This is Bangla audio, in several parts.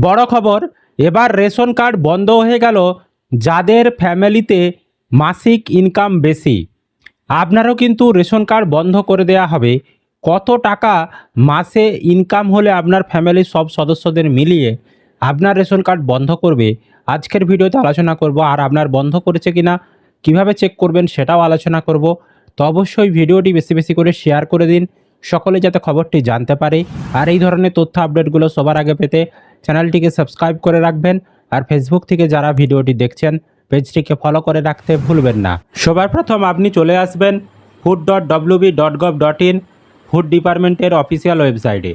বড় খবর, এবার রেশন কার্ড বন্ধ হয়ে গেল যাদের ফ্যামিলিতে মাসিক ইনকাম বেশি। আপনারও কিন্তু রেশন কার্ড বন্ধ করে দেওয়া হবে। কত টাকা মাসে ইনকাম হলে আপনার ফ্যামিলির সব সদস্যদের মিলিয়ে আপনার রেশন কার্ড বন্ধ করবে, আজকের ভিডিওতে আলোচনা করব। আর আপনার বন্ধ করেছে কিনা কিভাবে চেক করবেন সেটাও আলোচনা করব। তো অবশ্যই ভিডিওটি বেশি বেশি করে শেয়ার করে দিন, সকলে যাতে খবরটি জানতে পারে। আর এই ধরনের তথ্য আপডেটগুলো সবার আগে পেতে চ্যানেলটিকে সাবস্ক্রাইব করে রাখবেন। আর ফেসবুক থেকে যারা ভিডিওটি দেখছেন পেজটিকে ফলো করে রাখতে ভুলবেন না। সবার প্রথম আপনি চলে আসবেন food.wb.gov.in, ফুড ডিপার্টমেন্টের অফিসিয়াল ওয়েবসাইটে।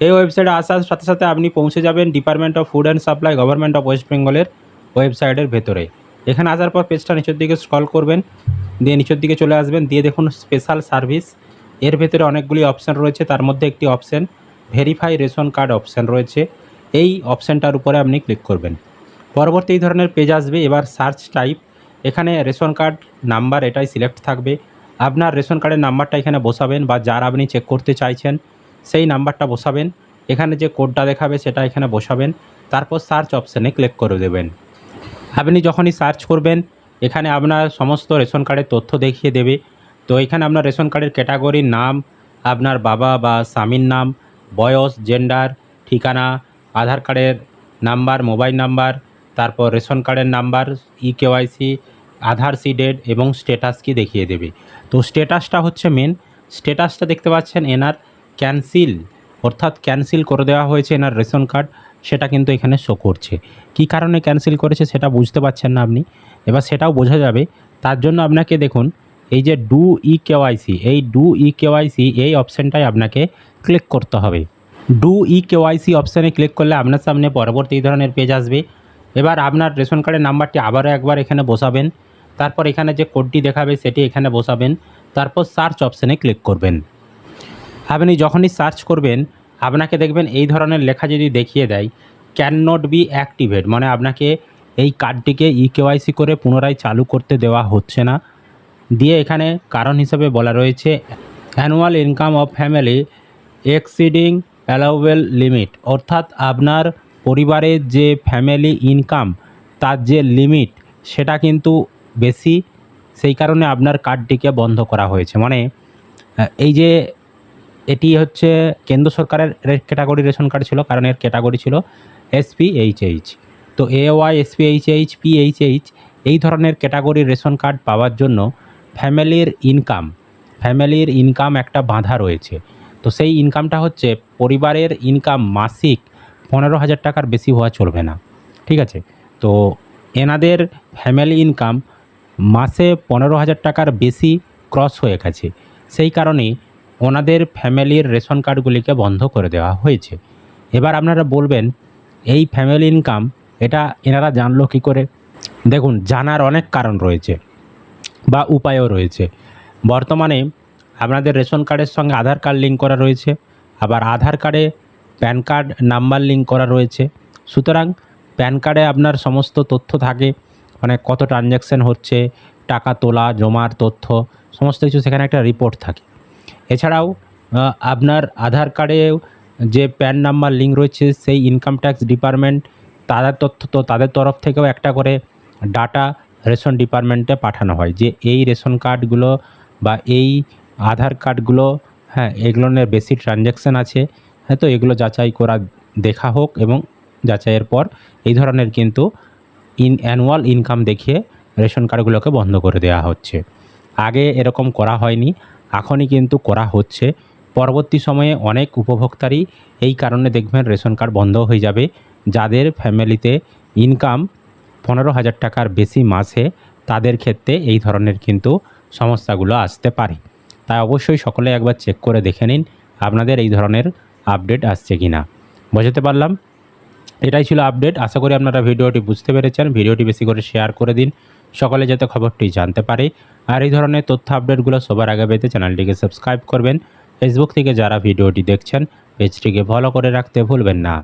এই ওয়েবসাইটে আসার সাথে সাথে আপনি পৌঁছে যাবেন department of food and supply, government of West বেঙ্গলের ওয়েবসাইটের ভেতরে। এখানে আসার পর পেজটা নিচের দিকে স্ক্রল করবেন, দিয়ে নিচের দিকে চলে আসবেন, দিয়ে দেখুন স্পেশাল সার্ভিস। এর ভেতরে অনেকগুলি অপশান রয়েছে, তার মধ্যে একটি option verify ration card option রয়েছে। এই অপশানটার উপরে আপনি ক্লিক করবেন। পরবর্তী এই ধরনের পেজ আসবে। এবার সার্চ টাইপ, এখানে রেশন কার্ড নাম্বার এটাই সিলেক্ট থাকবে। আপনার রেশন কার্ডের নাম্বারটা এখানে বসাবেন, বা যার আপনি চেক করতে চাইছেন সেই নাম্বারটা বসাবেন। এখানে যে কোডটা দেখাবে সেটা এখানে বসাবেন, তারপর সার্চ অপশানে ক্লিক করে দেবেন। আপনি যখনই সার্চ করবেন এখানে আপনার সমস্ত রেশন কার্ডের তথ্য দেখিয়ে দেবে। তো এখানে আপনার রেশন কার্ডের ক্যাটাগরির নাম, আপনার বাবা বা স্বামীর নাম, বয়স, জেন্ডার, ঠিকানা, আধার কার্ডের নাম্বার, মোবাইল নাম্বার, তারপর রেশন কার্ডের নাম্বার, কেওয়াইসি, আধার সিডেড এবং স্ট্যাটাস কি দেখিয়ে দেবে। তো স্ট্যাটাসটা হচ্ছে মেন। স্ট্যাটাসটা দেখতে পাচ্ছেন এনার ক্যান্সেল, অর্থাৎ ক্যান্সেল করে দেওয়া হয়েছে এনার রেশন কার্ড, সেটা কিন্তু এখানে শো করছে। কী কারণে ক্যান্সেল করেছে সেটা বুঝতে পারছেন না আপনি, এবার সেটাও বোঝা যাবে। তার জন্য আপনাকে দেখুন এই যে ডু কেওয়াইসি, এই ডু কেওয়াইসি এই অপশানটাই আপনাকে ক্লিক করতে হবে। ডু কেওয়াইসি অপশানে ক্লিক করলে আপনার সামনে পরবর্তী ধরনের পেজ আসবে। এবার আপনার রেশন কার্ডের নাম্বারটি আবারও একবার এখানে বসাবেন, তারপর এখানে যে কোডটি দেখাবে সেটি এখানে বসাবেন, তারপর সার্চ অপশানে ক্লিক করবেন। আপনি যখনই সার্চ করবেন আপনাকে দেখবেন এই ধরনের লেখা যদি দেখিয়ে দেয় ক্যান নট বি অ্যাক্টিভেট, মানে আপনাকে এই কার্ডটিকে কেওয়াইসি করে পুনরায় চালু করতে দেওয়া হচ্ছে না। দিয়ে এখানে কারণ হিসেবে বলা রয়েছে annual income of family exceeding allowable limit, অর্থাৎ আপনার পরিবারের যে ফ্যামিলি ইনকাম তার যে লিমিট সেটা কিন্তু বেশি, সেই কারণে আপনার কার্ডটিকে বন্ধ করা হয়েছে। মানে এই যে এটি হচ্ছে কেন্দ্র সরকারের ক্যাটাগরি রেশন কার্ড ছিল, কারণ এর ক্যাটাগরি ছিল SPHH। তো AY, SPHH, PHH এই ধরনের ক্যাটাগরির রেশন কার্ড পাওয়ার জন্য ফ্যামিলির ইনকাম একটা বাঁধা রয়েছে। তো সেই ইনকামটা হচ্ছে পরিবারের ইনকাম মাসিক 15,000 টাকার বেশি হওয়া চলবে না, ঠিক আছে? তো এনাদের ফ্যামিলি ইনকাম মাসে 15,000 টাকার বেশি ক্রস হয়ে গেছে, সেই কারণেই ওনাদের ফ্যামিলির রেশন কার্ডগুলিকে বন্ধ করে দেওয়া হয়েছে। এবার আপনারা বলবেন এই ফ্যামিলি ইনকাম এটা এনারা জানলো কী করে? দেখুন, জানার অনেক কারণ রয়েছে বা উপায়ও রয়েছে। বর্তমানে আপনাদের রেশন কার্ডের সঙ্গে আধার কার্ড লিঙ্ক করা রয়েছে, আবার আধার কার্ডে প্যান কার্ড নাম্বার লিঙ্ক করা রয়েছে। সুতরাং প্যান কার্ডে আপনার সমস্ত তথ্য থাকে, মানে কত ট্রানজ্যাকশান হচ্ছে, টাকা তোলা জমার তথ্য সমস্ত কিছু সেখানে একটা রিপোর্ট থাকে। এছাড়াও আপনার আধার কার্ডে যে প্যান নাম্বার লিঙ্ক রয়েছে সেই ইনকাম ট্যাক্স ডিপার্টমেন্ট তাদের তথ্য, তো তাদের তরফ থেকেও একটা করে ডাটা রেশন ডিপার্টমেন্টে পাঠানো হয় যে এই রেশন কার্ডগুলো বা এই আধার কার্ডগুলো, হ্যাঁ, এগুলো নিয়ে বেশি ট্রানজ্যাকশান আছে, হ্যাঁ, তো এগুলো যাচাই করা দেখা হোক, এবং যাচাইয়ের পর এই ধরনের কিন্তু অ্যানুয়াল ইনকাম দেখিয়ে রেশন কার্ডগুলোকে বন্ধ করে দেওয়া হচ্ছে। আগে এরকম করা হয়নি, এখনই কিন্তু করা হচ্ছে। পরবর্তী সময়ে অনেক উপভোক্তারই এই কারণে দেখবেন রেশন কার্ড বন্ধ হয়ে যাবে, যাদের ফ্যামিলিতে ইনকাম 15,000 টাকার বেশি মাসে, তাদের ক্ষেত্রে এই ধরনের কিন্তু সমস্যাগুলো আসতে পারে। তাই অবশ্যই সকলে একবার চেক করে দেখে নিন আপনাদের এই ধরনের আপডেট আসছে কি না। বোঝাতে পারলাম? এটাই ছিল আপডেট। আশা করি আপনারা ভিডিওটি বুঝতে পেরেছেন। ভিডিওটি বেশি করে শেয়ার করে দিন, সকলে যাতে খবরটি জানতে পারে। আর এই ধরনের তথ্য আপডেটগুলো সবার আগে পেতে চ্যানেলটিকে সাবস্ক্রাইব করবেন। ফেসবুক থেকে যারা ভিডিওটি দেখছেন পেজটিকে ফলো করে রাখতে ভুলবেন না।